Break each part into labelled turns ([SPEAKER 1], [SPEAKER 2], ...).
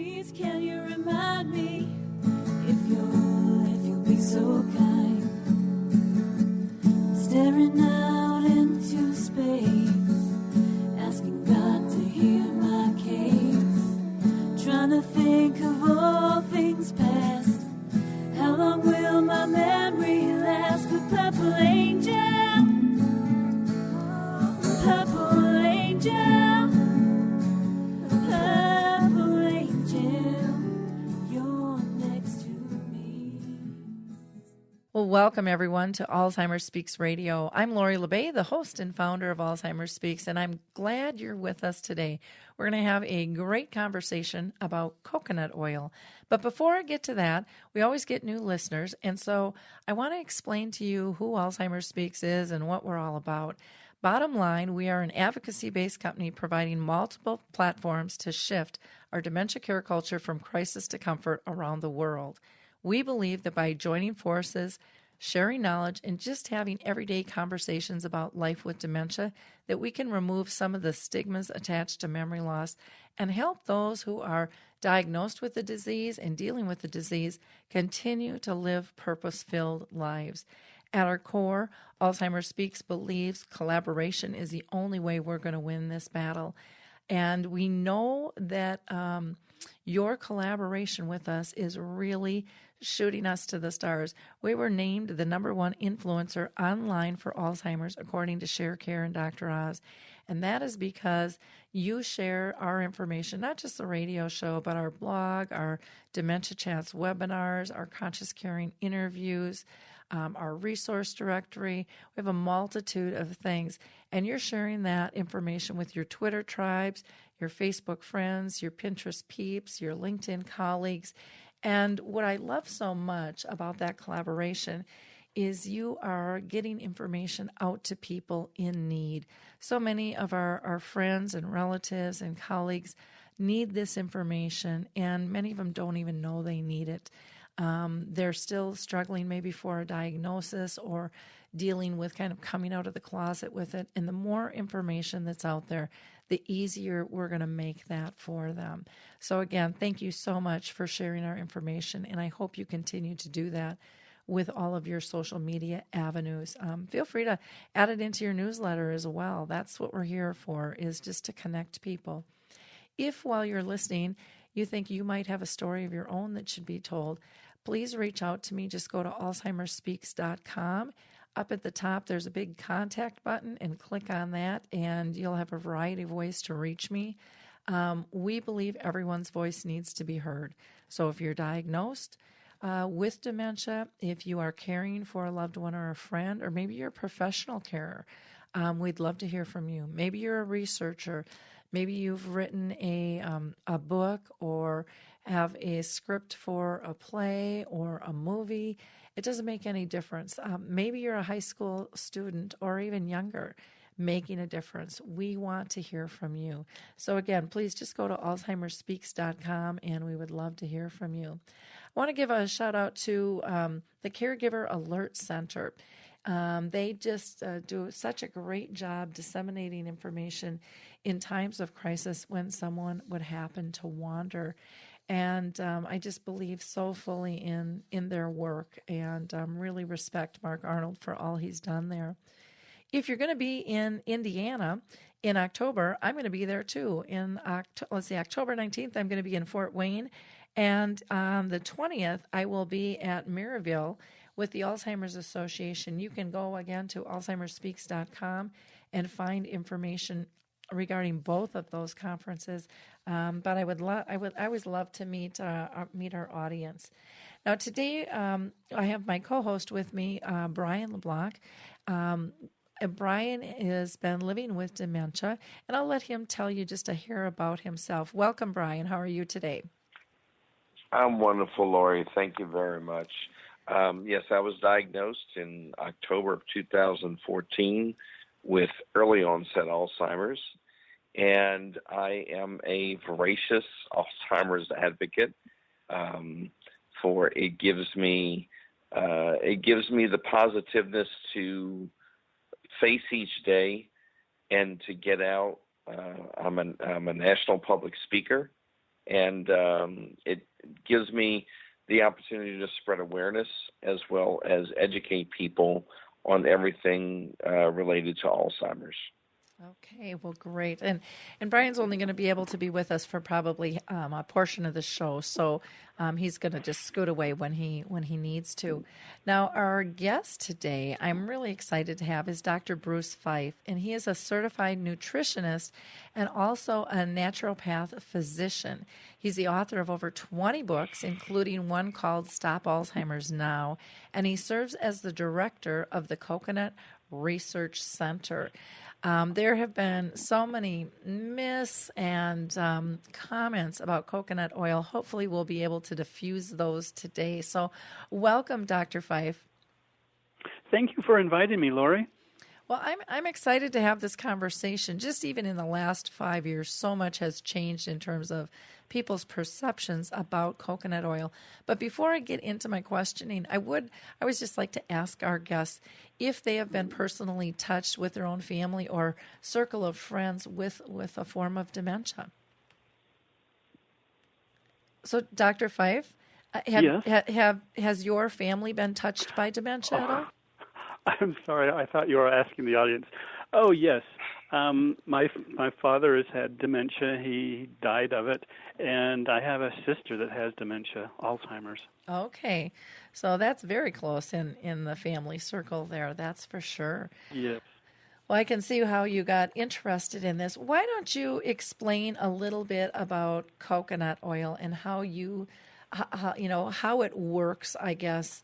[SPEAKER 1] Please can you remind me, if you'll be so kind, staring out into space, asking God to hear my case, trying to think of all things past. How long will my memory last? But purple angel, purple angel, purple angel, you're next to me.
[SPEAKER 2] Well, welcome everyone to Alzheimer Speaks Radio. I'm Lori LeBay, the host and founder of Alzheimer Speaks, and I'm glad you're with us today. We're going to have a great conversation about coconut oil. But before I get to that, we always get new listeners, and so I want to explain to you who Alzheimer Speaks is and what we're all about. Bottom line, we are an advocacy-based company providing multiple platforms to shift our dementia care culture from crisis to comfort around the world. We believe that by joining forces, sharing knowledge, and just having everyday conversations about life with dementia, that we can remove some of the stigmas attached to memory loss and help those who are diagnosed with the disease and dealing with the disease continue to live purpose-filled lives. At our core, Alzheimer Speaks believes collaboration is the only way we're going to win this battle. And we know that your collaboration with us is really shooting us to the stars. We were named the #1 influencer online for Alzheimer's, according to ShareCare and Dr. Oz. And that is because you share our information, not just the radio show, but our blog, our Dementia Chats webinars, our Conscious Caring interviews, our resource directory. We have a multitude of things. And you're sharing that information with your Twitter tribes, your Facebook friends, your Pinterest peeps, your LinkedIn colleagues. And what I love so much about that collaboration is you are getting information out to people in need. So many of our friends and relatives and colleagues need this information, and many of them don't even know they need it. They're still struggling maybe for a diagnosis or dealing with kind of coming out of the closet with it. And the more information that's out there, the easier we're going to make that for them. So again, thank you so much for sharing our information, and I hope you continue to do that with all of your social media avenues. Feel free to add it into your newsletter as well. That's what we're here for, is just to connect people. If while you're listening, you think you might have a story of your own that should be told, please reach out to me. Just go to alzheimerspeaks.com. Up at the top, there's a big contact button, and click on that, and you'll have a variety of ways to reach me. We believe everyone's voice needs to be heard. So if you're diagnosed with dementia, if you are caring for a loved one or a friend, or maybe you're a professional carer, we'd love to hear from you. Maybe you're a researcher. Maybe you've written a book or have a script for a play or a movie. It doesn't make any difference. Maybe you're a high school student or even younger, making a difference. We want to hear from you. So again, please just go to alzheimerspeaks.com, and we would love to hear from you. I want to give a shout out to the Caregiver Alert Center. They just do such a great job disseminating information in times of crisis when someone would happen to wander. And I just believe so fully in their work, and really respect Mark Arnold for all he's done there. If you're going to be in Indiana in October, I'm going to be there too. October 19th, I'm going to be in Fort Wayne. And on the 20th, I will be at Maryville with the Alzheimer's Association. You can go again to alzheimerspeaks.com and find information regarding both of those conferences. But I always love to meet our audience. Now today, I have my co-host with me, Brian LeBlanc. Brian has been living with dementia, and I'll let him tell you just a hair about himself. Welcome, Brian. How are you today?
[SPEAKER 3] I'm wonderful, Lori. Thank you very much. Yes, I was diagnosed in October of 2014 with early onset Alzheimer's, and I am a voracious Alzheimer's advocate. For it gives me the positiveness to face each day and to get out. I'm a national public speaker, and it gives me the opportunity to spread awareness as well as educate people on everything related to Alzheimer's.
[SPEAKER 2] Okay, well, great. And Brian's only going to be able to be with us for probably a portion of the show, so he's going to just scoot away when he needs to. Now, our guest today, I'm really excited to have, is Dr. Bruce Fife, and he is a certified nutritionist and also a naturopath physician. He's the author of over 20 books, including one called Stop Alzheimer's Now, and he serves as the director of the Coconut Research Center. There have been so many myths and comments about coconut oil. Hopefully, we'll be able to diffuse those today. So, welcome, Dr. Fife.
[SPEAKER 4] Thank you for inviting me, Lori.
[SPEAKER 2] Well, I'm excited to have this conversation. Just even in the last 5 years, so much has changed in terms of people's perceptions about coconut oil. But before I get into my questioning, I would just like to ask our guests if they have been personally touched with their own family or circle of friends with a form of dementia. So, Dr. Fife, has your family been touched by dementia at all?
[SPEAKER 4] I'm sorry, I thought you were asking the audience. Oh, yes. My father has had dementia. He died of it. And I have a sister that has dementia, Alzheimer's.
[SPEAKER 2] Okay. So that's very close in the family circle there, that's for sure.
[SPEAKER 4] Yes.
[SPEAKER 2] Well, I can see how you got interested in this. Why don't you explain a little bit about coconut oil and how it works, I guess,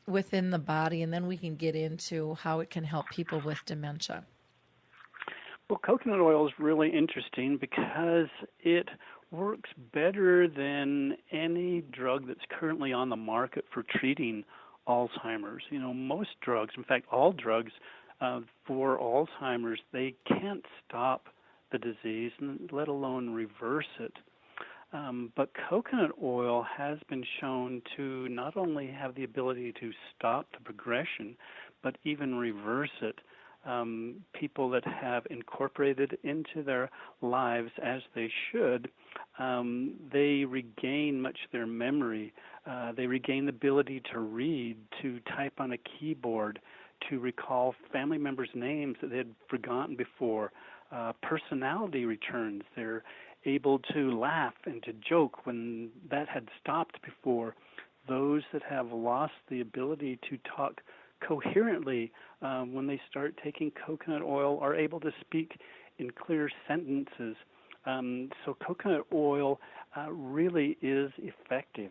[SPEAKER 2] within the body, and then we can get into how it can help people with dementia.
[SPEAKER 4] Well, coconut oil is really interesting because it works better than any drug that's currently on the market for treating Alzheimer's. Most drugs, in fact, all drugs for Alzheimer's, they can't stop the disease, let alone reverse it. But coconut oil has been shown to not only have the ability to stop the progression, but even reverse it. People that have incorporated into their lives as they should, they regain much of their memory. They regain the ability to read, to type on a keyboard, to recall family members' names that they had forgotten before. Personality returns. They're able to laugh and to joke when that had stopped before. Those that have lost the ability to talk coherently when they start taking coconut oil are able to speak in clear sentences. So coconut oil really is effective.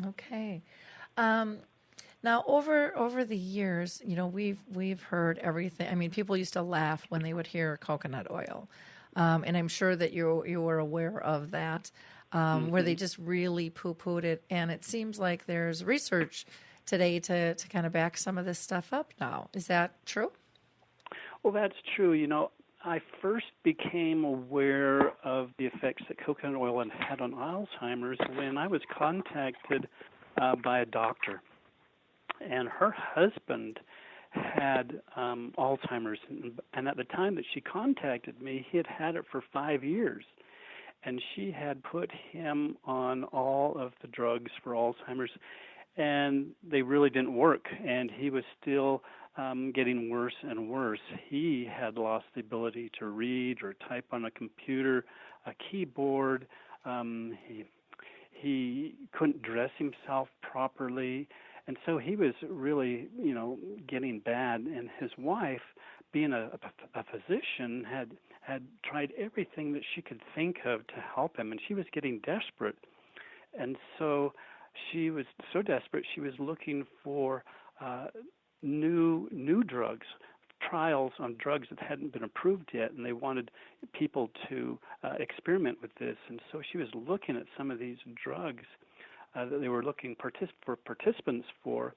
[SPEAKER 2] Okay. Now, over the years, we've heard everything. I mean, people used to laugh when they would hear coconut oil, and I'm sure that you were aware of that, where they just really poo-pooed it. And it seems like there's research today to kind of back some of this stuff up now. Is that true?
[SPEAKER 4] Well, that's true. I first became aware of the effects that coconut oil had on Alzheimer's when I was contacted by a doctor. And her husband had Alzheimer's. And at the time that she contacted me, he had it for 5 years. And she had put him on all of the drugs for Alzheimer's. And they really didn't work, and he was still getting worse and worse. He had lost the ability to read or type on a computer, a keyboard. He couldn't dress himself properly, and so he was really, getting bad. And his wife, being a physician, had tried everything that she could think of to help him, and she was getting desperate. And so she was so desperate, she was looking for new drugs, trials on drugs that hadn't been approved yet, and they wanted people to experiment with this. And so she was looking at some of these drugs that they were looking for participants for,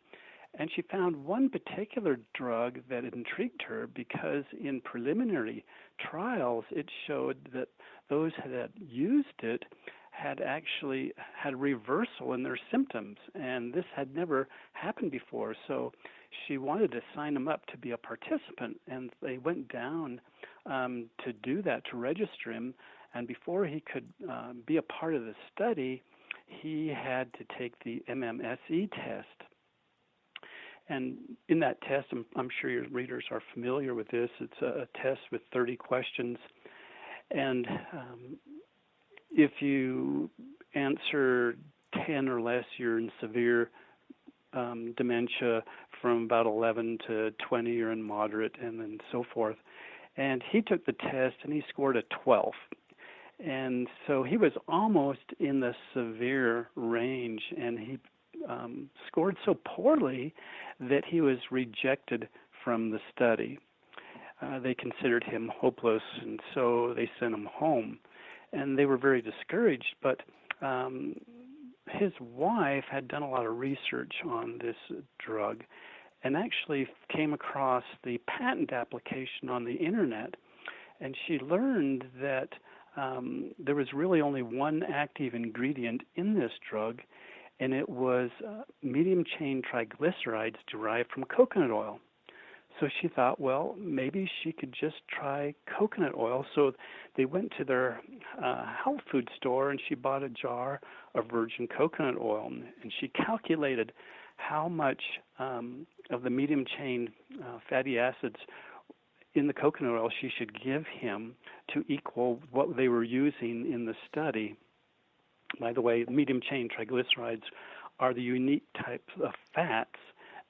[SPEAKER 4] and she found one particular drug that intrigued her because in preliminary trials it showed that those that had used it had actually had reversal in their symptoms, and this had never happened before. So she wanted to sign him up to be a participant, and they went down to do that, to register him. And before he could be a part of the study, he had to take the MMSE test. And in that test, I'm sure your readers are familiar with this. It's a test with 30 questions. And if you answer 10 or less, you're in severe dementia. From about 11 to 20, you're in moderate, and then so forth. And he took the test, and he scored a 12. And so he was almost in the severe range, and he scored so poorly that he was rejected from the study. They considered him hopeless, and so they sent him home. And they were very discouraged, but his wife had done a lot of research on this drug and actually came across the patent application on the internet, and she learned that there was really only one active ingredient in this drug, and it was medium-chain triglycerides derived from coconut oil. So she thought, well, maybe she could just try coconut oil. So they went to their health food store, and she bought a jar of virgin coconut oil, and she calculated how much of the medium-chain fatty acids in the coconut oil she should give him to equal what they were using in the study. By the way, medium-chain triglycerides are the unique types of fats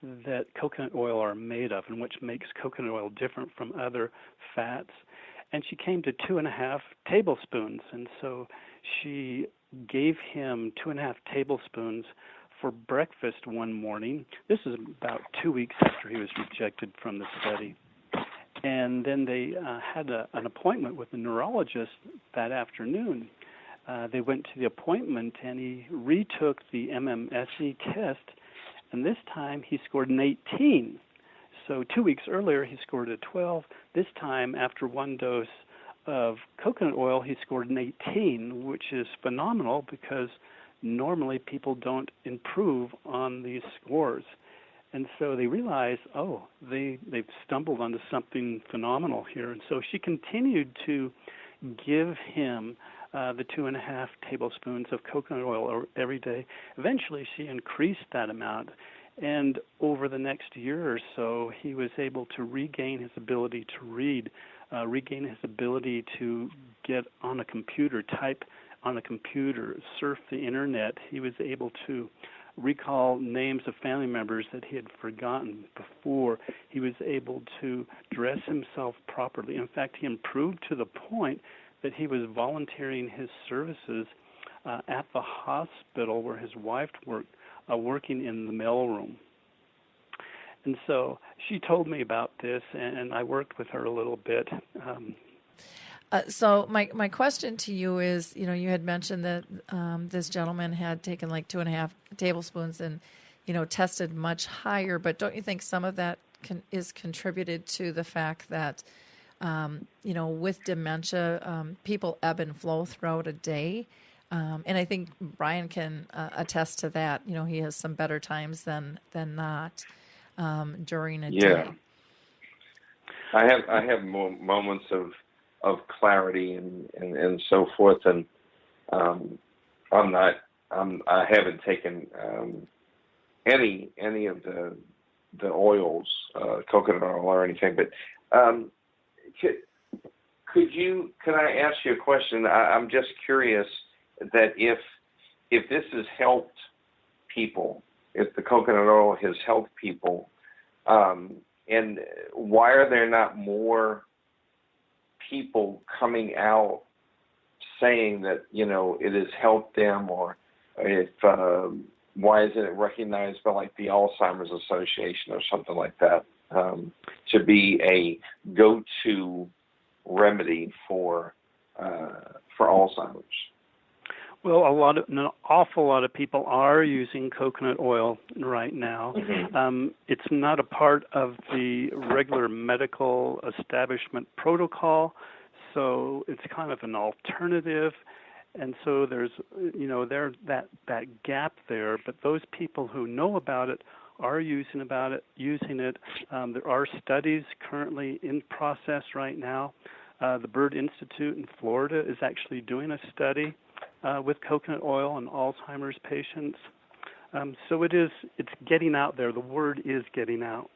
[SPEAKER 4] that coconut oil are made of, and which makes coconut oil different from other fats. And she came to 2.5 tablespoons, and so she gave him 2.5 tablespoons for breakfast one morning. This is about 2 weeks after he was rejected from the study. And then they had an appointment with the neurologist that afternoon. They went to the appointment, and he retook the MMSE test, and this time he scored an 18. So 2 weeks earlier, he scored a 12. This time, after one dose of coconut oil, he scored an 18, which is phenomenal because normally people don't improve on these scores. And so they realized, they've stumbled onto something phenomenal here. And so she continued to give him the 2.5 tablespoons of coconut oil every day. Eventually, she increased that amount. And over the next year or so, he was able to regain his ability to read, regain his ability to get on a computer, type on a computer, surf the internet. He was able to recall names of family members that he had forgotten before. He was able to dress himself properly. In fact, he improved to the point that he was volunteering his services at the hospital where his wife worked, working in the mailroom. And so she told me about this, and I worked with her a little bit.
[SPEAKER 2] So my question to you is, you had mentioned that this gentleman had taken like 2.5 tablespoons and, tested much higher. But don't you think some of that is contributed to the fact that, with dementia, people ebb and flow throughout a day? And I think Brian can attest to that. He has some better times than not during a day.
[SPEAKER 3] I have moments of clarity and so forth, and I haven't taken any of the oils, coconut oil or anything. But could I ask you a question? I'm just curious that if this has helped people, if the coconut oil has helped people, and why are there not more people coming out saying that it has helped them, or if why isn't it recognized by like the Alzheimer's Association or something like that to be a go-to remedy for Alzheimer's?
[SPEAKER 4] Well, an awful lot of people are using coconut oil right now. Mm-hmm. It's not a part of the regular medical establishment protocol, so it's kind of an alternative. And so there's, that gap there. But those people who know about it are using it. There are studies currently in process right now The Bird Institute in Florida is actually doing a study with coconut oil in Alzheimer's patients. So it's getting out there. The word is getting out.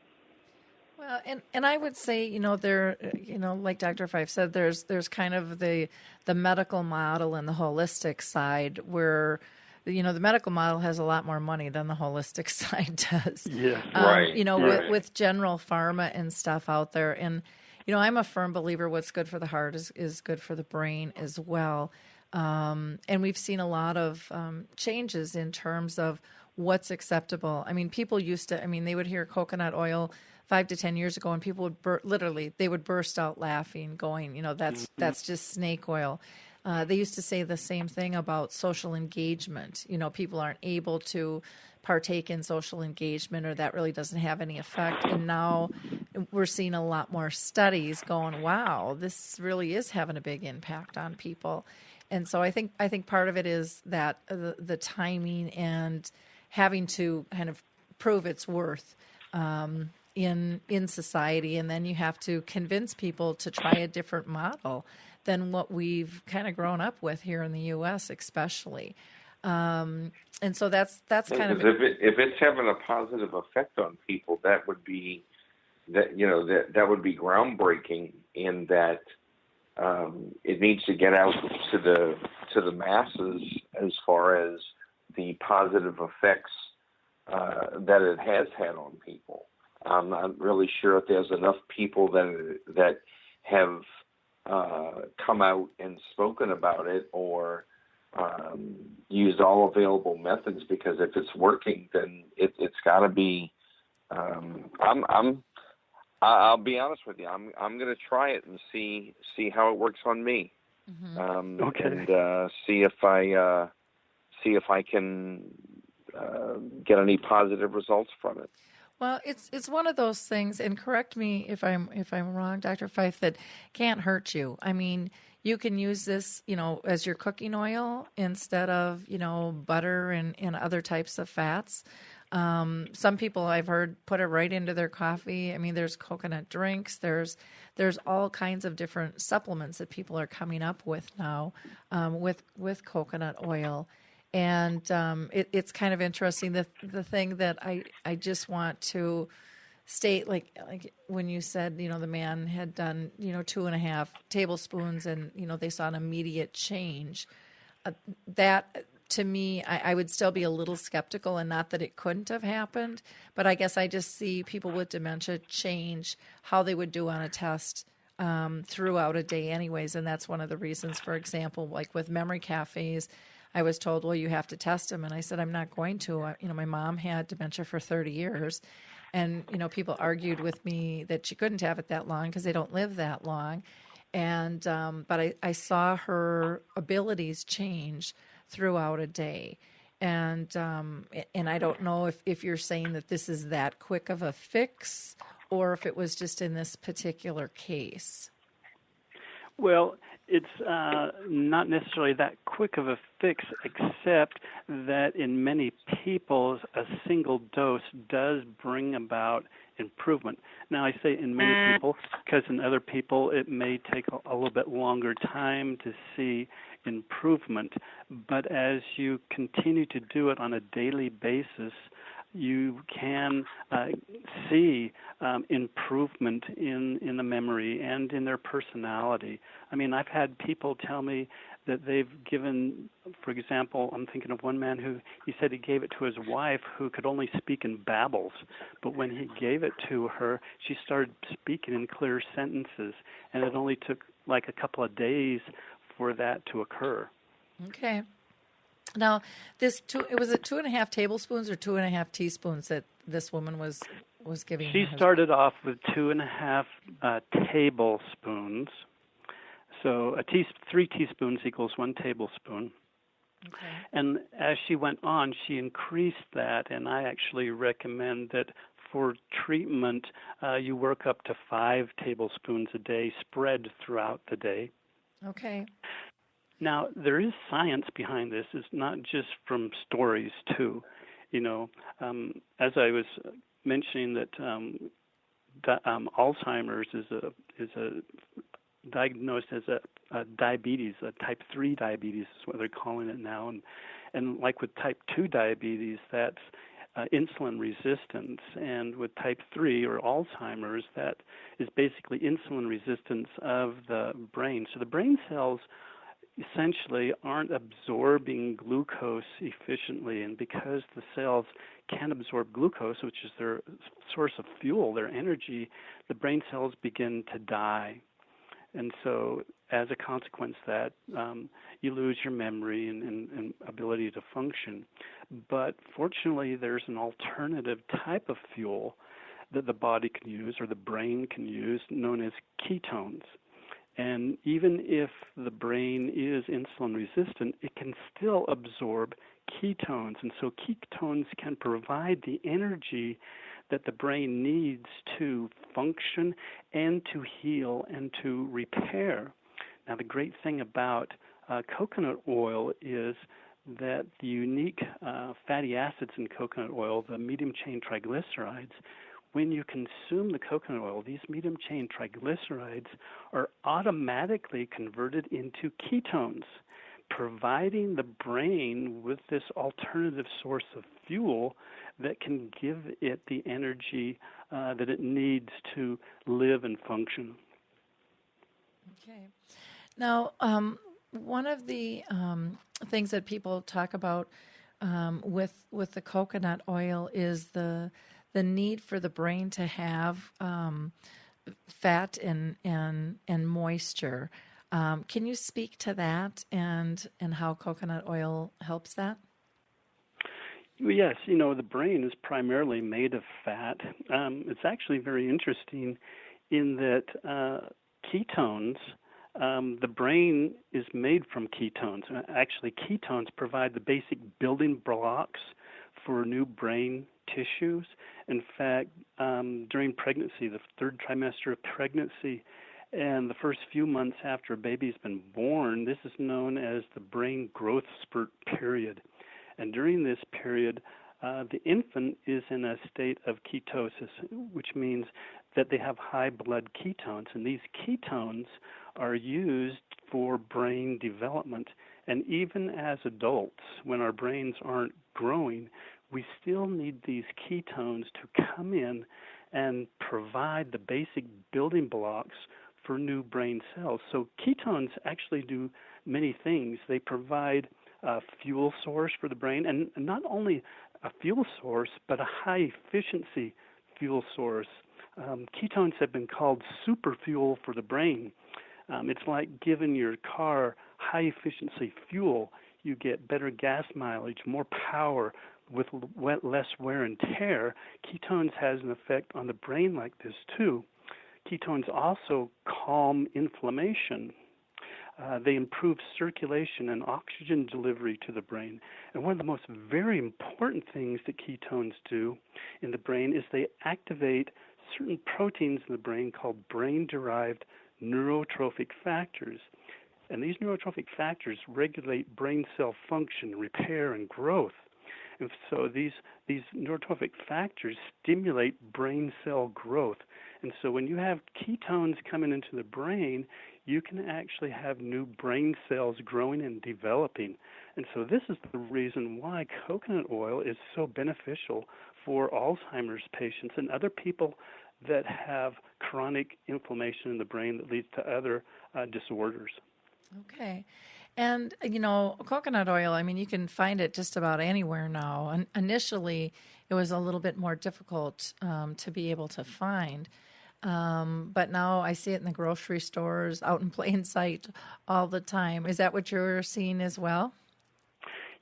[SPEAKER 2] Well, and I would say, like Dr. Fife said, there's kind of the medical model and the holistic side where, the medical model has a lot more money than the holistic side does.
[SPEAKER 4] Yes.
[SPEAKER 3] Right.
[SPEAKER 2] With general pharma and stuff out there. And, I'm a firm believer what's good for the heart is good for the brain as well. And we've seen a lot of changes in terms of what's acceptable. I mean, people used to, they would hear coconut oil 5 to 10 years ago, and people would they would burst out laughing, going, that's just snake oil. They used to say the same thing about social engagement. People aren't able to partake in social engagement, or that really doesn't have any effect. And now we're seeing a lot more studies going, wow, this really is having a big impact on people. And so I think part of it is that the timing and having to kind of prove its worth in society, and then you have to convince people to try a different model than what we've kind of grown up with here in the U.S. especially. And so that's kind of
[SPEAKER 3] if it's having a positive effect on people, that would be that would be groundbreaking in that it needs to get out to the masses as far as the positive effects that it has had on people. I'm not really sure if there's enough people that have come out and spoken about it or used all available methods, because if it's working, then it's got to be. I'll be honest with you. I'm going to try it and see how it works on me.
[SPEAKER 2] Mm-hmm.
[SPEAKER 4] Okay.
[SPEAKER 3] And see if I can get any positive results from it.
[SPEAKER 2] Well, it's one of those things, and correct me if I'm wrong, Dr. Fife, that can't hurt you. I mean, you can use this, as your cooking oil instead of, butter and other types of fats. Some people I've heard put it right into their coffee. I mean, there's coconut drinks. There's all kinds of different supplements that people are coming up with now with coconut oil. And it's kind of interesting. The thing that I just want to state, like when you said, the man had done, 2.5 tablespoons and, they saw an immediate change. That, to me, I would still be a little skeptical, and not that it couldn't have happened, but I guess I just see people with dementia change how they would do on a test throughout a day anyways. And that's one of the reasons, for example, like with memory cafes, I was told, well, you have to test them. And I said, I'm not going to. My mom had dementia for 30 years. And, people argued with me that she couldn't have it that long because they don't live that long. And but I saw her abilities change throughout a day. And I don't know if you're saying that this is that quick of a fix or if it was just in this particular case.
[SPEAKER 4] Well, it's not necessarily that quick of a fix, except that in many people, a single dose does bring about improvement. Now, I say in many people because in other people it may take a little bit longer time to see improvement. But as you continue to do it on a daily basis, you can see improvement in the memory and in their personality. I mean, I've had people tell me that they've given, for example, I'm thinking of one man who he said he gave it to his wife who could only speak in babbles, but when he gave it to her, she started speaking in clear sentences, and it only took like a couple of days for that to occur.
[SPEAKER 2] Okay. Now, was it 2.5 tablespoons or 2.5 teaspoons that this woman was giving?
[SPEAKER 4] She started off with 2.5 tablespoons. So 3 teaspoons equals 1 tablespoon.
[SPEAKER 2] Okay.
[SPEAKER 4] And as she went on, she increased that, and I actually recommend that for treatment, you work up to 5 tablespoons a day, spread throughout the day.
[SPEAKER 2] Okay.
[SPEAKER 4] Now, there is science behind this. It's not just from stories, too. As I was mentioning that Alzheimer's is a diagnosed as a diabetes, a type 3 diabetes is what they're calling it now. And like with type 2 diabetes, that's insulin resistance. And with type 3 or Alzheimer's, that is basically insulin resistance of the brain. So the brain cells essentially aren't absorbing glucose efficiently, and because the cells can't absorb glucose, which is their source of fuel, their energy, the brain cells begin to die. And so as a consequence of that, you lose your memory and ability to function. But fortunately, there's an alternative type of fuel that the body can use, or the brain can use, known as ketones. And even if the brain is insulin resistant, it can still absorb ketones. And so ketones can provide the energy that the brain needs to function and to heal and to repair. Now, the great thing about coconut oil is that the unique fatty acids in coconut oil, the medium-chain triglycerides, when you consume the coconut oil, these medium-chain triglycerides are automatically converted into ketones, providing the brain with this alternative source of fuel that can give it the energy that it needs to live and function.
[SPEAKER 2] Okay. Now, one of the things that people talk about with the coconut oil is the need for the brain to have fat and moisture. Can you speak to that and how coconut oil helps that?
[SPEAKER 4] Yes, the brain is primarily made of fat. It's actually very interesting in that ketones, the brain is made from ketones. Actually, ketones provide the basic building blocks for new brain tissues. In fact, during pregnancy, the third trimester of pregnancy, and the first few months after a baby's been born, this is known as the brain growth spurt period. And during this period, the infant is in a state of ketosis, which means that they have high blood ketones. And these ketones are used for brain development. And even as adults, when our brains aren't growing, we still need these ketones to come in and provide the basic building blocks for new brain cells. So ketones actually do many things. They provide a fuel source for the brain, and not only a fuel source, but a high-efficiency fuel source. Ketones have been called super fuel for the brain. It's like giving your car high-efficiency fuel. You get better gas mileage, more power, with less wear and tear. Ketones has an effect on the brain like this too. Ketones also calm inflammation. They improve circulation and oxygen delivery to the brain. And one of the most very important things that ketones do in the brain is they activate certain proteins in the brain called brain-derived neurotrophic factors. And these neurotrophic factors regulate brain cell function, repair, and growth. And so these neurotrophic factors stimulate brain cell growth. And so when you have ketones coming into the brain, you can actually have new brain cells growing and developing. And so this is the reason why coconut oil is so beneficial for Alzheimer's patients and other people that have chronic inflammation in the brain that leads to other disorders.
[SPEAKER 2] Okay. And, coconut oil, you can find it just about anywhere now. And initially, it was a little bit more difficult to be able to find. But now I see it in the grocery stores, out in plain sight all the time. Is that what you're seeing as well?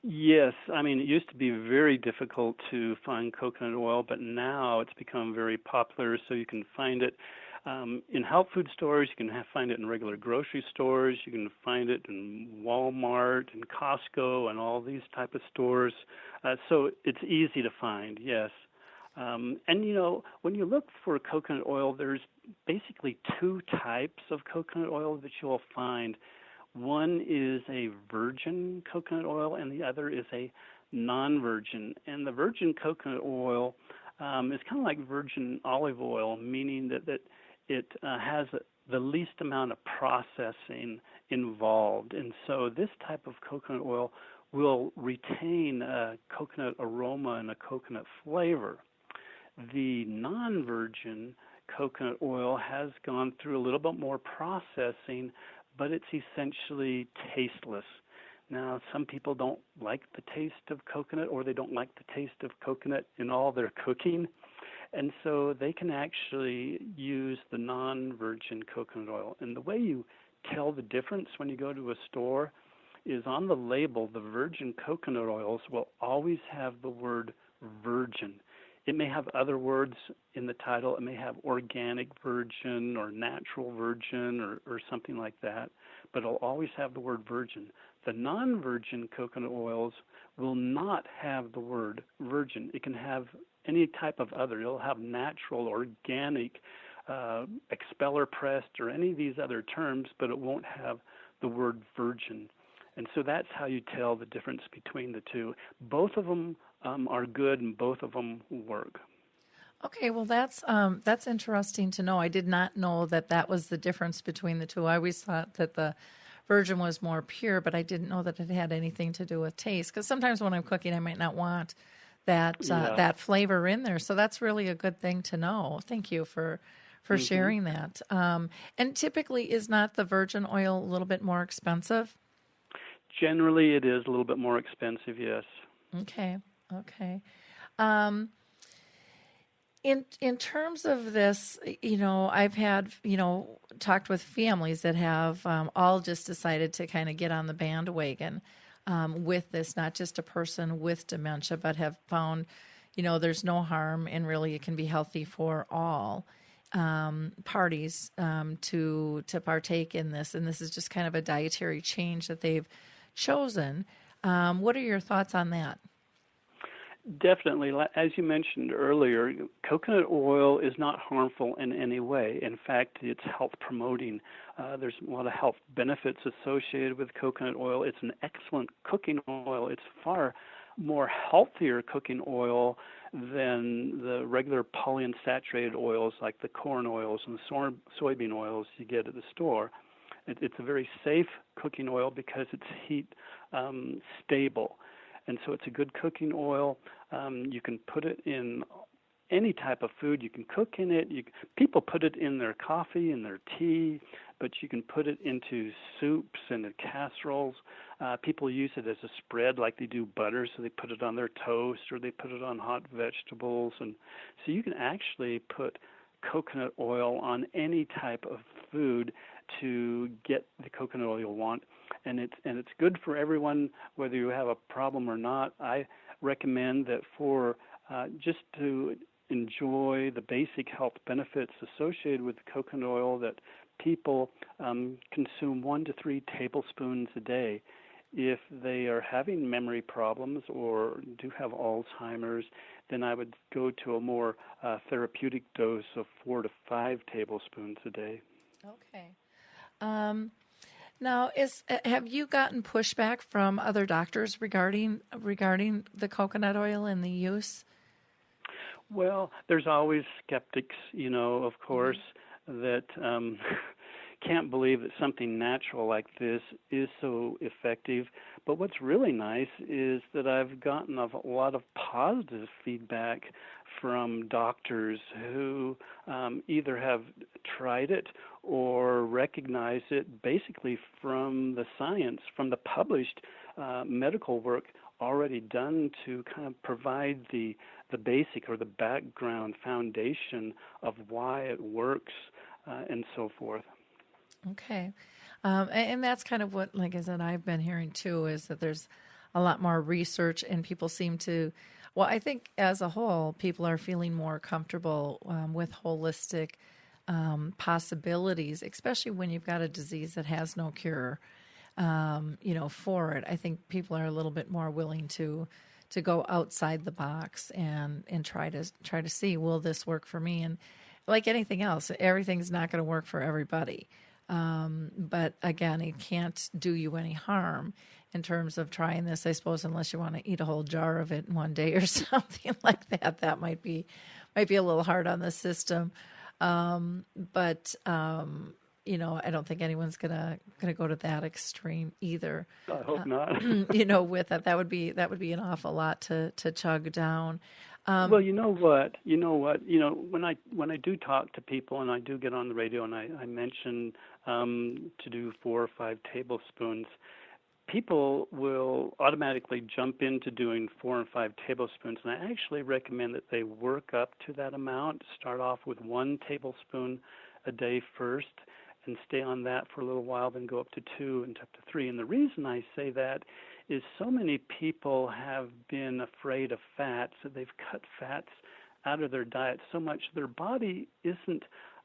[SPEAKER 4] Yes. It used to be very difficult to find coconut oil, but now it's become very popular, so you can find it in health food stores. You can find it in regular grocery stores. You can find it in Walmart and Costco and all these type of stores. So it's easy to find, yes. And, when you look for coconut oil, there's basically two types of coconut oil that you'll find. One is a virgin coconut oil, and the other is a non-virgin. And the virgin coconut oil is kind of like virgin olive oil, meaning that it has the least amount of processing involved. And so this type of coconut oil will retain a coconut aroma and a coconut flavor. The non-virgin coconut oil has gone through a little bit more processing, but it's essentially tasteless. Now, some people don't like the taste of coconut, or they don't like the taste of coconut in all their cooking, and so they can actually use the non-virgin coconut oil. And the way you tell the difference when you go to a store is on the label. The virgin coconut oils will always have the word virgin. It may have other words in the title. It may have organic virgin or natural virgin or something like that, but it'll always have the word virgin. The non-virgin coconut oils will not have the word virgin. It can have any type of other. It'll have natural, organic, expeller pressed, or any of these other terms, but it won't have the word virgin. And so that's how you tell the difference between the two. Both of them are good, and both of them work.
[SPEAKER 2] Okay, well, that's interesting to know. I did not know that was the difference between the two. I always thought that the virgin was more pure, but I didn't know that it had anything to do with taste. Because sometimes when I'm cooking, I might not want that flavor in there. So that's really a good thing to know. Thank you for sharing that. And typically, is not the virgin oil a little bit more expensive?
[SPEAKER 4] Generally, it is a little bit more expensive, yes.
[SPEAKER 2] Okay. In terms of this, I've had, talked with families that have all just decided to kind of get on the bandwagon with this, not just a person with dementia, but have found, there's no harm and really it can be healthy for all parties to partake in this. And this is just kind of a dietary change that they've chosen. What are your thoughts on that?
[SPEAKER 4] Definitely. As you mentioned earlier, coconut oil is not harmful in any way. In fact, it's health promoting. There's a lot of health benefits associated with coconut oil. It's an excellent cooking oil. It's far more healthier cooking oil than the regular polyunsaturated oils like the corn oils and the soybean oils you get at the store. It's a very safe cooking oil because it's heat stable. And so it's a good cooking oil. You can put it in any type of food. You can cook in it. People put it in their coffee and their tea, but you can put it into soups and in casseroles. People use it as a spread like they do butter, so they put it on their toast or they put it on hot vegetables. And so you can actually put coconut oil on any type of food to get the coconut oil you want. And it's good for everyone, whether you have a problem or not. I recommend that for just to enjoy the basic health benefits associated with coconut oil, that people consume 1 to 3 tablespoons a day. If they are having memory problems or do have Alzheimer's, then I would go to a more therapeutic dose of 4 to 5 tablespoons a day.
[SPEAKER 2] Okay. Now, have you gotten pushback from other doctors regarding the coconut oil and the use?
[SPEAKER 4] Well, there's always skeptics, of course, that can't believe that something natural like this is so effective. But what's really nice is that I've gotten a lot of positive feedback from doctors who either have tried it or recognize it basically from the science, from the published medical work already done to kind of provide the basic or the background foundation of why it works and so forth.
[SPEAKER 2] Okay. And that's kind of what, like I said, I've been hearing too, is that there's a lot more research and people seem to, well, I think as a whole, people are feeling more comfortable with holistic possibilities, especially when you've got a disease that has no cure, for it. I think people are a little bit more willing to go outside the box and try to see, will this work for me? And like anything else, everything's not going to work for everybody. But again, it can't do you any harm in terms of trying this, I suppose, unless you want to eat a whole jar of it in one day or something like that. That might be a little hard on the system. But I don't think anyone's gonna go to that extreme either.
[SPEAKER 4] I hope not.
[SPEAKER 2] With that would be an awful lot to chug down.
[SPEAKER 4] Well, you know what? When I do talk to people and I do get on the radio and I mention to do 4 or 5 tablespoons, people will automatically jump into doing 4 and 5 tablespoons, and I actually recommend that they work up to that amount. Start off with 1 tablespoon a day first, and stay on that for a little while, then go up to 2 and up to 3. And the reason I say that is so many people have been afraid of fats, so they've cut fats out of their diet so much their body isn't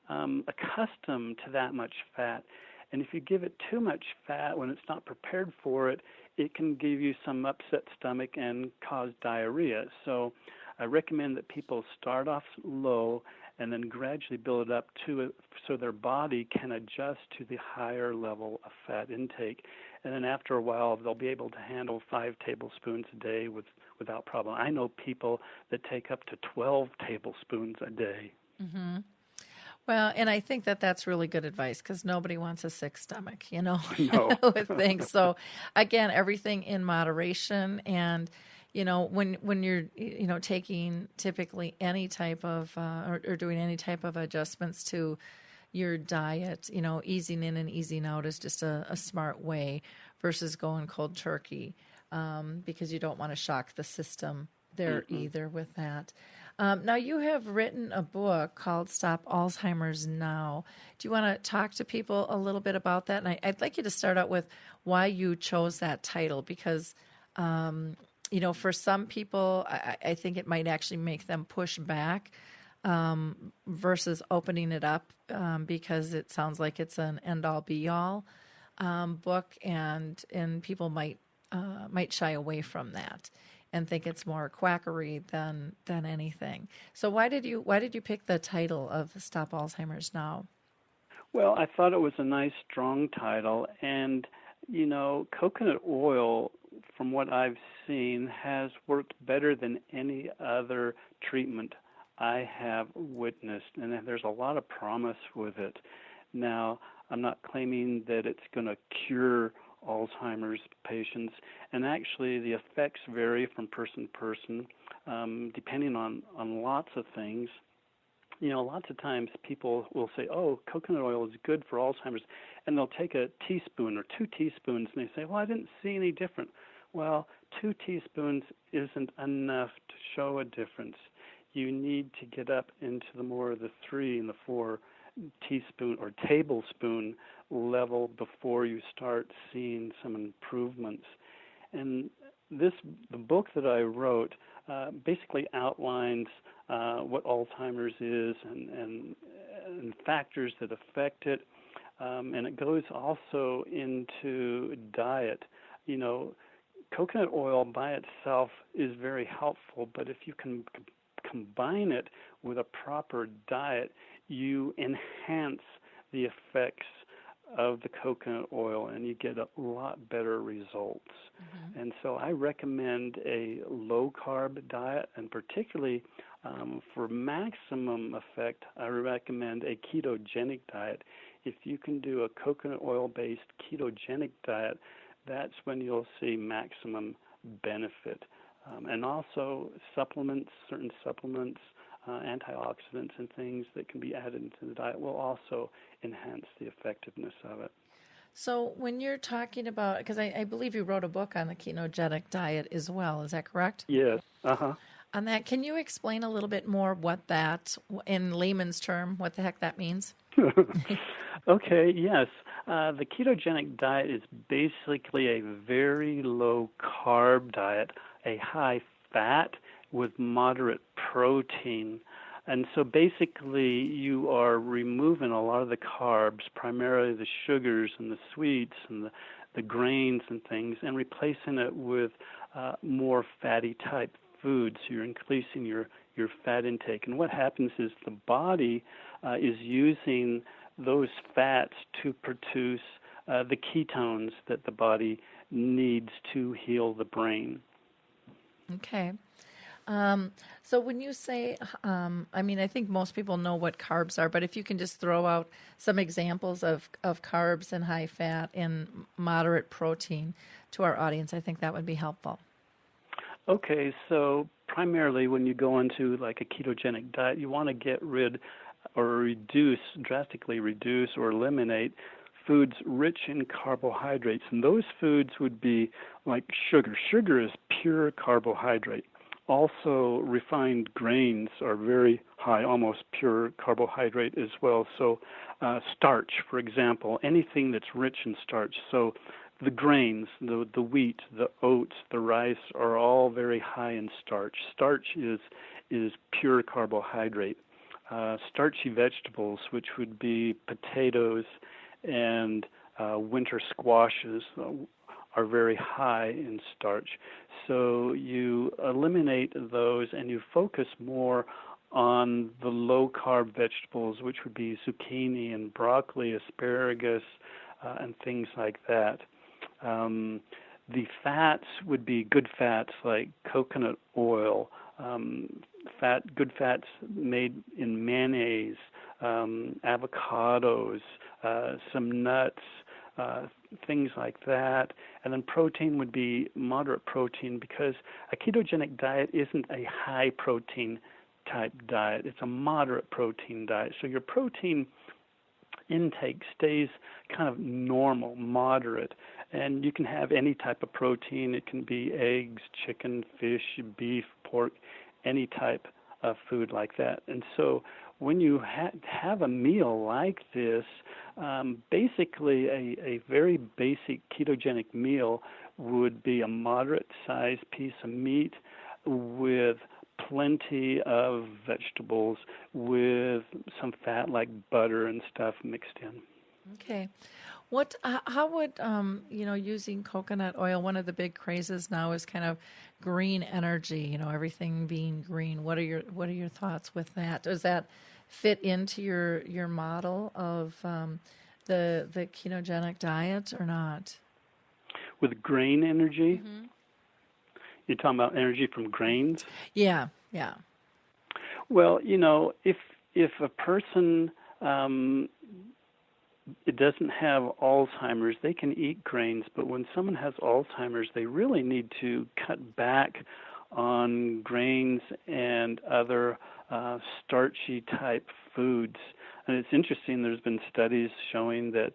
[SPEAKER 4] accustomed to that much fat. And if you give it too much fat when it's not prepared for it, it can give you some upset stomach and cause diarrhea. So I recommend that people start off low and then gradually build it up to it so their body can adjust to the higher level of fat intake. And then after a while, they'll be able to handle 5 tablespoons a day without problem. I know people that take up to 12 tablespoons a day.
[SPEAKER 2] Mm-hmm. Well, and I think that's really good advice because nobody wants a sick stomach,
[SPEAKER 4] No.
[SPEAKER 2] with things. So, again, everything in moderation. And, when you're, taking typically any type of or doing any type of adjustments to your diet, easing in and easing out is just a smart way versus going cold turkey because you don't want to shock the system there either with that. Now, you have written a book called Stop Alzheimer's Now. Do you want to talk to people a little bit about that? And I'd like you to start out with why you chose that title because, for some people, I think it might actually make them push back versus opening it up because it sounds like it's an end-all, be-all book, and people might shy away from that and think it's more quackery than anything. So why did you pick the title of Stop Alzheimer's Now?
[SPEAKER 4] Well, I thought it was a nice, strong title, and coconut oil, from what I've seen, has worked better than any other treatment I have witnessed, and there's a lot of promise with it. Now, I'm not claiming that it's going to cure Alzheimer's patients, and actually the effects vary from person to person, depending on lots of things. Lots of times people will say, oh, coconut oil is good for Alzheimer's, and they'll take a teaspoon or 2 teaspoons, and they say, well, I didn't see any different. Well, 2 teaspoons isn't enough to show a difference. You need to get up into the more of the 3 and the 4 teaspoon or tablespoon level before you start seeing some improvements. And the book that I wrote basically outlines what Alzheimer's is and factors that affect it, and it goes also into diet. Coconut oil by itself is very helpful, but if you can combine it with a proper diet, you enhance the effects of the coconut oil and you get a lot better results. Mm-hmm. And so I recommend a low-carb diet, and particularly for maximum effect, I recommend a ketogenic diet. If you can do a coconut oil-based ketogenic diet, that's when you'll see maximum benefit. And also certain supplements, antioxidants and things that can be added into the diet will also enhance the effectiveness of it.
[SPEAKER 2] So when you're talking about, because I believe you wrote a book on the ketogenic diet as well, is that correct?
[SPEAKER 4] Yes. Uh-huh.
[SPEAKER 2] On that, can you explain a little bit more what that, in layman's term, what the heck that means?
[SPEAKER 4] Okay, yes. The ketogenic diet is basically a very low-carb diet, a high fat with moderate protein. And so basically you are removing a lot of the carbs, primarily the sugars and the sweets and the grains and things, and replacing it with more fatty type foods. So you're increasing your fat intake. And what happens is the body is using those fats to produce the ketones that the body needs to heal the brain.
[SPEAKER 2] Okay. So when you say, I think most people know what carbs are, but if you can just throw out some examples of carbs and high fat and moderate protein to our audience, I think that would be helpful.
[SPEAKER 4] Okay, so primarily when you go into like a ketogenic diet, you want to get rid or drastically reduce or eliminate foods rich in carbohydrates. And those foods would be like sugar. Sugar is pure carbohydrate. Also, refined grains are very high, almost pure carbohydrate as well. So starch, for example, anything that's rich in starch. So the grains, the wheat, the oats, the rice are all very high in starch. Starch is pure carbohydrate. Starchy vegetables, which would be potatoes and winter squashes, are very high in starch. So you eliminate those and you focus more on the low-carb vegetables, which would be zucchini and broccoli, asparagus, and things like that. The fats would be good fats like coconut oil, good fats made in mayonnaise, avocados, some nuts, things like that. And then protein would be moderate protein, because a ketogenic diet isn't a high protein type diet. It's a moderate protein diet. So your protein intake stays kind of normal, moderate, and you can have any type of protein. It can be eggs, chicken, fish, beef, pork, any type of food like that. And so when you have a meal like this, basically a very basic ketogenic meal would be a moderate-sized piece of meat with plenty of vegetables with some fat like butter and stuff mixed in.
[SPEAKER 2] Okay. How would, using coconut oil, one of the big crazes now is kind of green energy, everything being green. What are your thoughts with that? Does that fit into your model of the ketogenic diet or not?
[SPEAKER 4] With grain energy? Mm-hmm. You're talking about energy from grains?
[SPEAKER 2] Yeah.
[SPEAKER 4] Well, if a person it doesn't have Alzheimer's, they can eat grains, but when someone has Alzheimer's, they really need to cut back on grains and other starchy type foods. And it's interesting, there's been studies showing that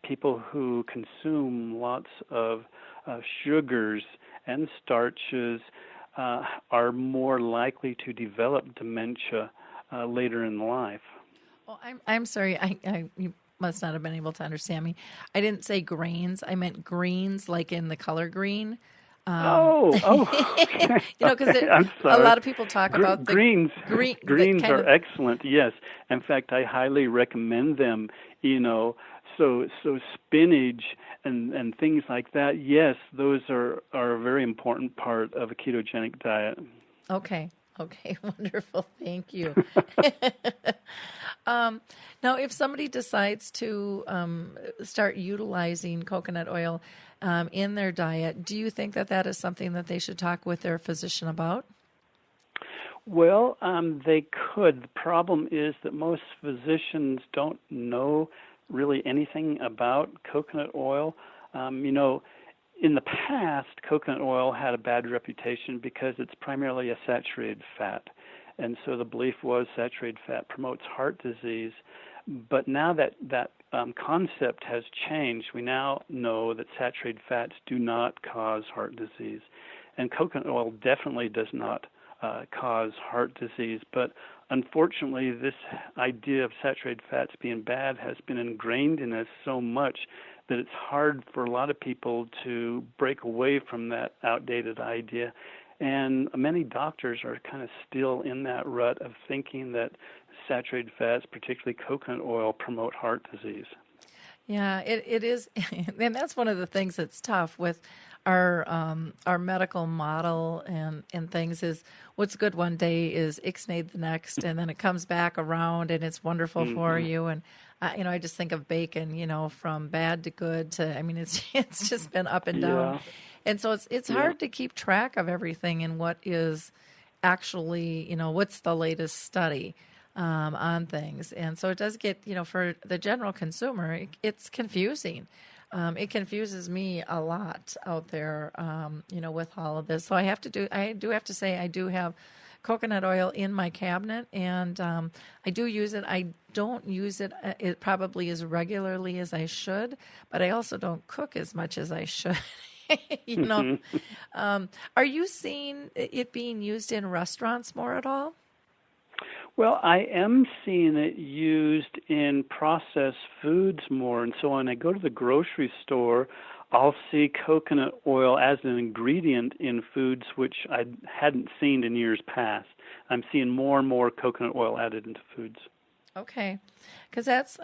[SPEAKER 4] people who consume lots of sugars and starches are more likely to develop dementia later in life.
[SPEAKER 2] Well, I'm sorry, you must not have been able to understand me. I didn't say grains. I meant greens, like in the color green.
[SPEAKER 4] Okay.
[SPEAKER 2] Because a lot of people talk about the
[SPEAKER 4] greens. Greens are excellent. Yes, in fact, I highly recommend them. So spinach and things like that. Yes, those are a very important part of a ketogenic diet.
[SPEAKER 2] Okay, wonderful. Thank you. Now, if somebody decides to start utilizing coconut oil in their diet, do you think that is something that they should talk with their physician about?
[SPEAKER 4] Well, they could. The problem is that most physicians don't know really anything about coconut oil. In the past, coconut oil had a bad reputation because it's primarily a saturated fat. And so the belief was saturated fat promotes heart disease. But now that concept has changed, we now know that saturated fats do not cause heart disease. And coconut oil definitely does not cause heart disease. But unfortunately, this idea of saturated fats being bad has been ingrained in us so much that it's hard for a lot of people to break away from that outdated idea. And many doctors are kind of still in that rut of thinking that saturated fats, particularly coconut oil, promote heart disease.
[SPEAKER 2] Yeah, it is, and that's one of the things that's tough with our medical model and things is what's good one day is ixnay the next, and then it comes back around and it's wonderful for you. And I just think of bacon, from bad to good to, it's just been up and down. And so it's hard to keep track of everything and what is actually, what's the latest study on things. And so it does get, for the general consumer, it's confusing. It confuses me a lot out there, with all of this. So I do have to say I do have coconut oil in my cabinet, and I do use it. I don't use it probably as regularly as I should, but I also don't cook as much as I should. Are you seeing it being used in restaurants more at all?
[SPEAKER 4] Well, I am seeing it used in processed foods more, and so when I go to the grocery store, I'll see coconut oil as an ingredient in foods which I hadn't seen in years past. I'm seeing more and more coconut oil added into foods.
[SPEAKER 2] Okay, because that's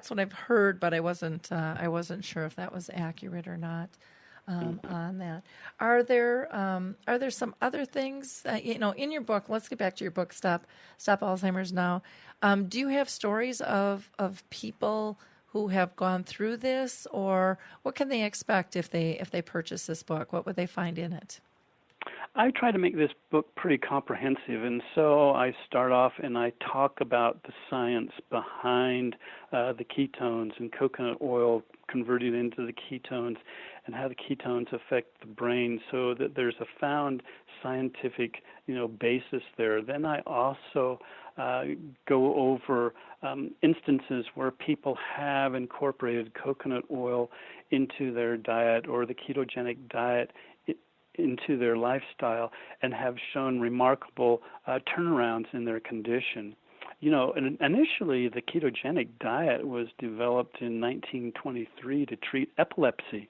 [SPEAKER 2] what I've heard, but I wasn't sure if that was accurate or not. On that, are there some other things in your book? Let's get back to your book, Stop Alzheimer's Now. Do you have stories of people who have gone through this, or what can they expect if they purchase this book? What would they find in it?
[SPEAKER 4] I try to make this book pretty comprehensive, and so I start off and I talk about the science behind the ketones and coconut oil converting into the ketones and how the ketones affect the brain, so that there's a found scientific basis there. Then I also go over instances where people have incorporated coconut oil into their diet or the ketogenic diet into their lifestyle and have shown remarkable turnarounds in their condition. Initially the ketogenic diet was developed in 1923 to treat epilepsy,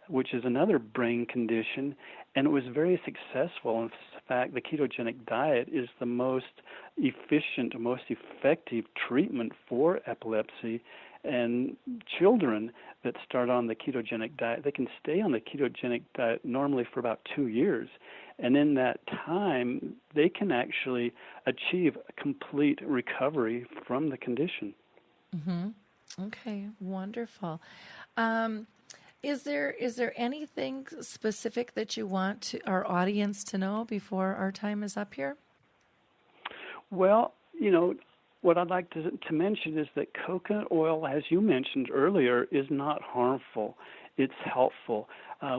[SPEAKER 4] which is another brain condition, and it was very successful. In fact, the ketogenic diet is the most efficient, most effective treatment for epilepsy. And children that start on the ketogenic diet, they can stay on the ketogenic diet normally for about 2 years. And in that time, they can actually achieve a complete recovery from the condition.
[SPEAKER 2] Mm-hmm. Okay, wonderful. Is there anything specific that you want our audience to know before our time is up here?
[SPEAKER 4] Well, what I'd like to mention is that coconut oil, as you mentioned earlier, is not harmful. It's helpful.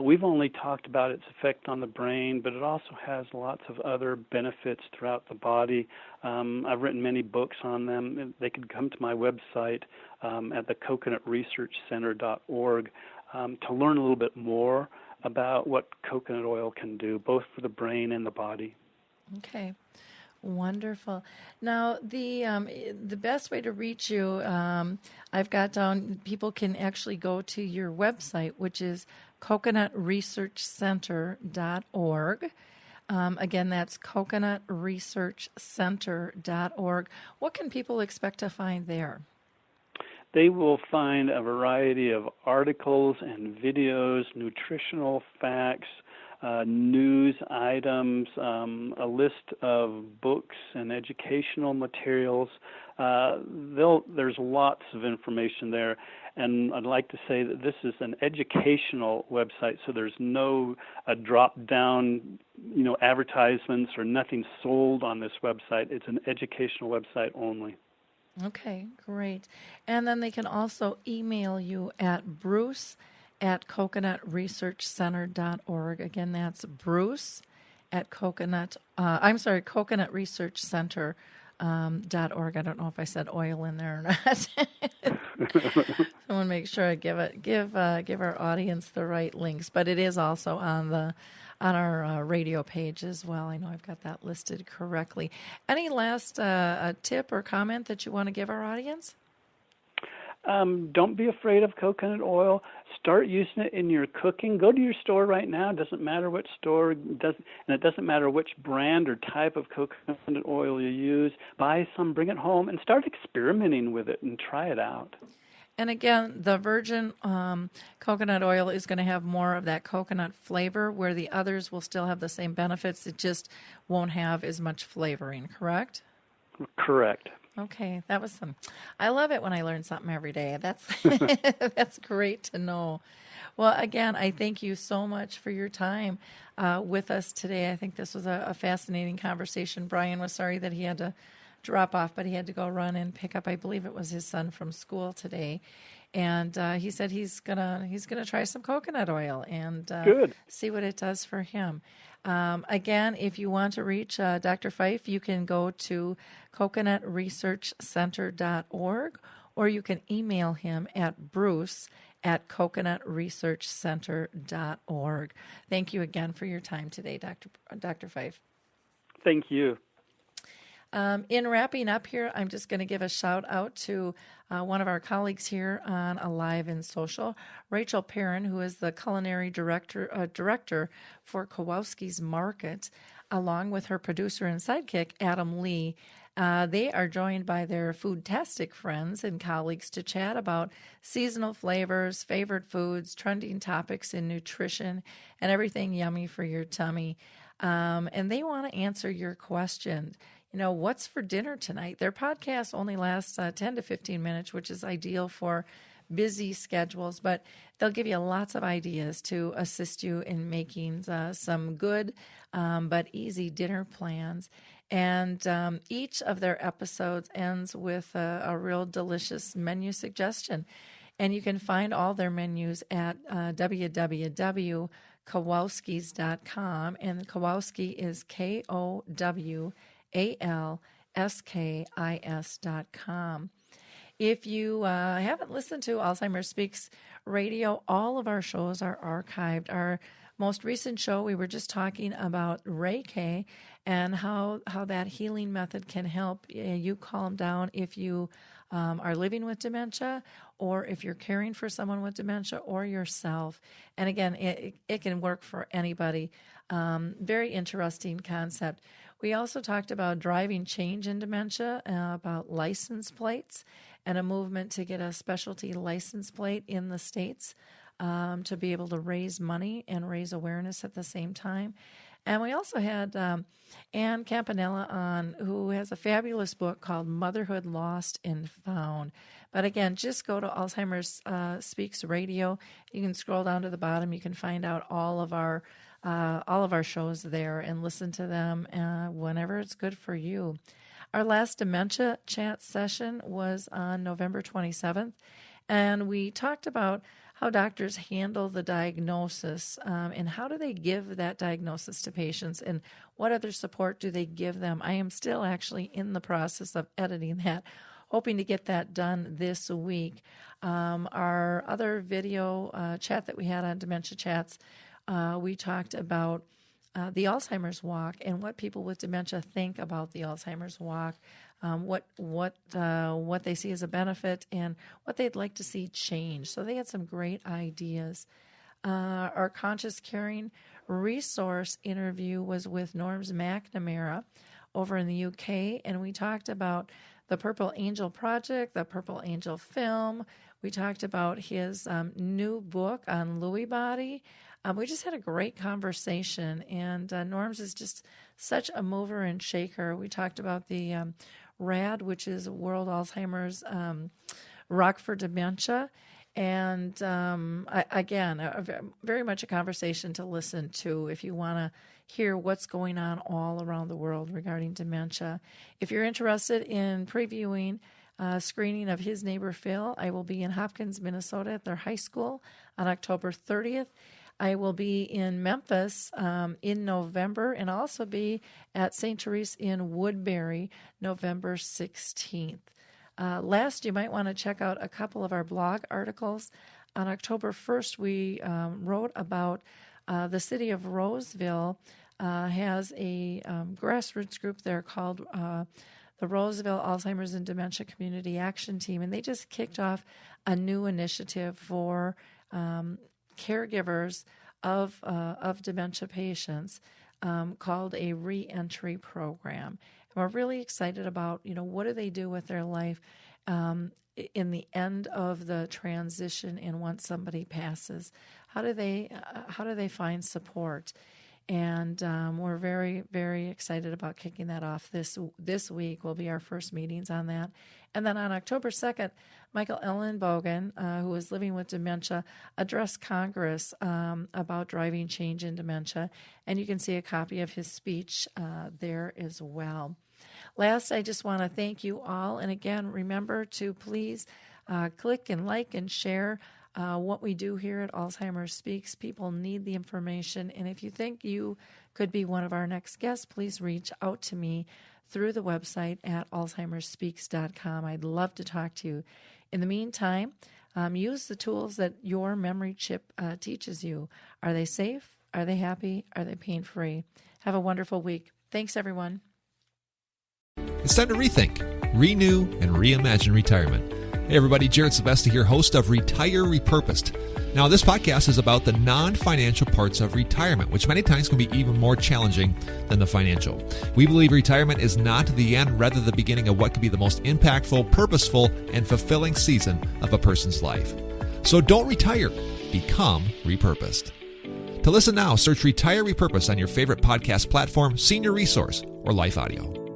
[SPEAKER 4] We've only talked about its effect on the brain, but it also has lots of other benefits throughout the body. I've written many books on them. They could come to my website at the coconutresearchcenter.org to learn a little bit more about what coconut oil can do, both for the brain and the body.
[SPEAKER 2] Okay. Wonderful. Now, the best way to reach you, I've got down, people can actually go to your website, which is coconutresearchcenter.org. Again, that's coconutresearchcenter.org. What can people expect to find there?
[SPEAKER 4] They will find a variety of articles and videos, nutritional facts, news items, a list of books and educational materials. There's lots of information there, and I'd like to say that this is an educational website, so there's no drop-down, advertisements or nothing sold on this website. It's an educational website only.
[SPEAKER 2] Okay, great. And then they can also email you at bruce@coconutresearchcenter.org. Again, that's Bruce at coconutresearchcenter.org. I don't know if I said oil in there or not. I want to make sure I give our audience the right links, but it is also on our radio page as well. I know I've got that listed correctly. Any last tip or comment that you want to give our audience?
[SPEAKER 4] Don't be afraid of coconut oil. Start using it in your cooking. Go to your store right now. It doesn't matter which store, and it doesn't matter which brand or type of coconut oil you use. Buy some, bring it home, and start experimenting with it and try it out.
[SPEAKER 2] And again, the virgin coconut oil is going to have more of that coconut flavor, where the others will still have the same benefits. It just won't have as much flavoring, correct?
[SPEAKER 4] Correct.
[SPEAKER 2] Okay, that was some. I love it when I learn something every day. That's that's great to know. Well, again, I thank you so much for your time with us today. I think this was a fascinating conversation. Brian was sorry that he had to drop off, but he had to go run and pick up, I believe it was his son from school today. And he said he's gonna try some coconut oil and
[SPEAKER 4] Good.
[SPEAKER 2] see what it does for him. Again, if you want to reach Dr. Fife, you can go to coconutresearchcenter.org, or you can email him at bruce@coconutresearchcenter.org. Thank you again for your time today, Dr. Fife.
[SPEAKER 4] Thank you.
[SPEAKER 2] In wrapping up here, I'm just going to give a shout out to one of our colleagues here on Alive and Social, Rachel Perrin, who is the culinary director for Kowalski's Market, along with her producer and sidekick, Adam Lee. They are joined by their foodtastic friends and colleagues to chat about seasonal flavors, favorite foods, trending topics in nutrition, and everything yummy for your tummy. And they want to answer your question. What's for dinner tonight? Their podcast only lasts 10 to 15 minutes, which is ideal for busy schedules, but they'll give you lots of ideas to assist you in making some good but easy dinner plans. And each of their episodes ends with a real delicious menu suggestion. And you can find all their menus at www.kowalskis.com. And Kowalski is KOWALSKIS.com. If you haven't listened to Alzheimer's Speaks Radio, all of our shows are archived. Our most recent show, we were just talking about Reiki and how that healing method can help you calm down if you are living with dementia, or if you're caring for someone with dementia, or yourself. And again, it can work for anybody. Very interesting concept. We also talked about driving change in dementia, about license plates, and a movement to get a specialty license plate in the States to be able to raise money and raise awareness at the same time. And we also had Ann Campanella on, who has a fabulous book called Motherhood Lost and Found. But again, just go to Alzheimer's Speaks Radio. You can scroll down to the bottom. You can find out all of our shows there and listen to them whenever it's good for you. Our last dementia chat session was on November 27th, and we talked about how doctors handle the diagnosis and how do they give that diagnosis to patients, and what other support do they give them. I am still actually in the process of editing that, hoping to get that done this week. Our other video chat that we had on Dementia Chats, we talked about the Alzheimer's Walk and what people with dementia think about the Alzheimer's Walk, what they see as a benefit and what they'd like to see change. So they had some great ideas. Our Conscious Caring resource interview was with Norms McNamara over in the UK, and we talked about the Purple Angel Project, the Purple Angel film. We talked about his new book on Lewy body. We just had a great conversation, and Norms is just such a mover and shaker. We talked about the RAD, which is World Alzheimer's Rock for Dementia, and again, very much a conversation to listen to if you want to hear what's going on all around the world regarding dementia. If you're interested in previewing screening of His Neighbor Phil, I will be in Hopkins, Minnesota at their high school on October 30th. I will be in Memphis in November, and I'll also be at St. Therese in Woodbury November 16th. Last, you might want to check out a couple of our blog articles. On October 1st, we wrote about the city of Roseville has a grassroots group there called the Roseville Alzheimer's and Dementia Community Action Team, and they just kicked off a new initiative for caregivers of dementia patients called a reentry program. And we're really excited about, what do they do with their life in the end of the transition and once somebody passes? How do they find support? And we're very, very excited about kicking that off this week. Will be our first meetings on that. And then on October 2nd, Michael Ellenbogen, who is living with dementia, addressed Congress about driving change in dementia. And you can see a copy of his speech there as well. Last, I just want to thank you all. And again, remember to please click and like and share what we do here at Alzheimer Speaks. People need the information. And if you think you could be one of our next guests, please reach out to me through the website at alzheimerspeaks.com. I'd love to talk to you. In the meantime, use the tools that your memory chip teaches you. Are they safe? Are they happy? Are they pain-free? Have a wonderful week. Thanks, everyone.
[SPEAKER 5] It's time to rethink, renew, and reimagine retirement. Hey everybody, Jared Sebesta here, host of Retire Repurposed. Now this podcast is about the non-financial parts of retirement, which many times can be even more challenging than the financial. We believe retirement is not the end, rather the beginning of what could be the most impactful, purposeful, and fulfilling season of a person's life. So don't retire, become repurposed. To listen now, search Retire Repurposed on your favorite podcast platform, Senior Resource, or Life Audio.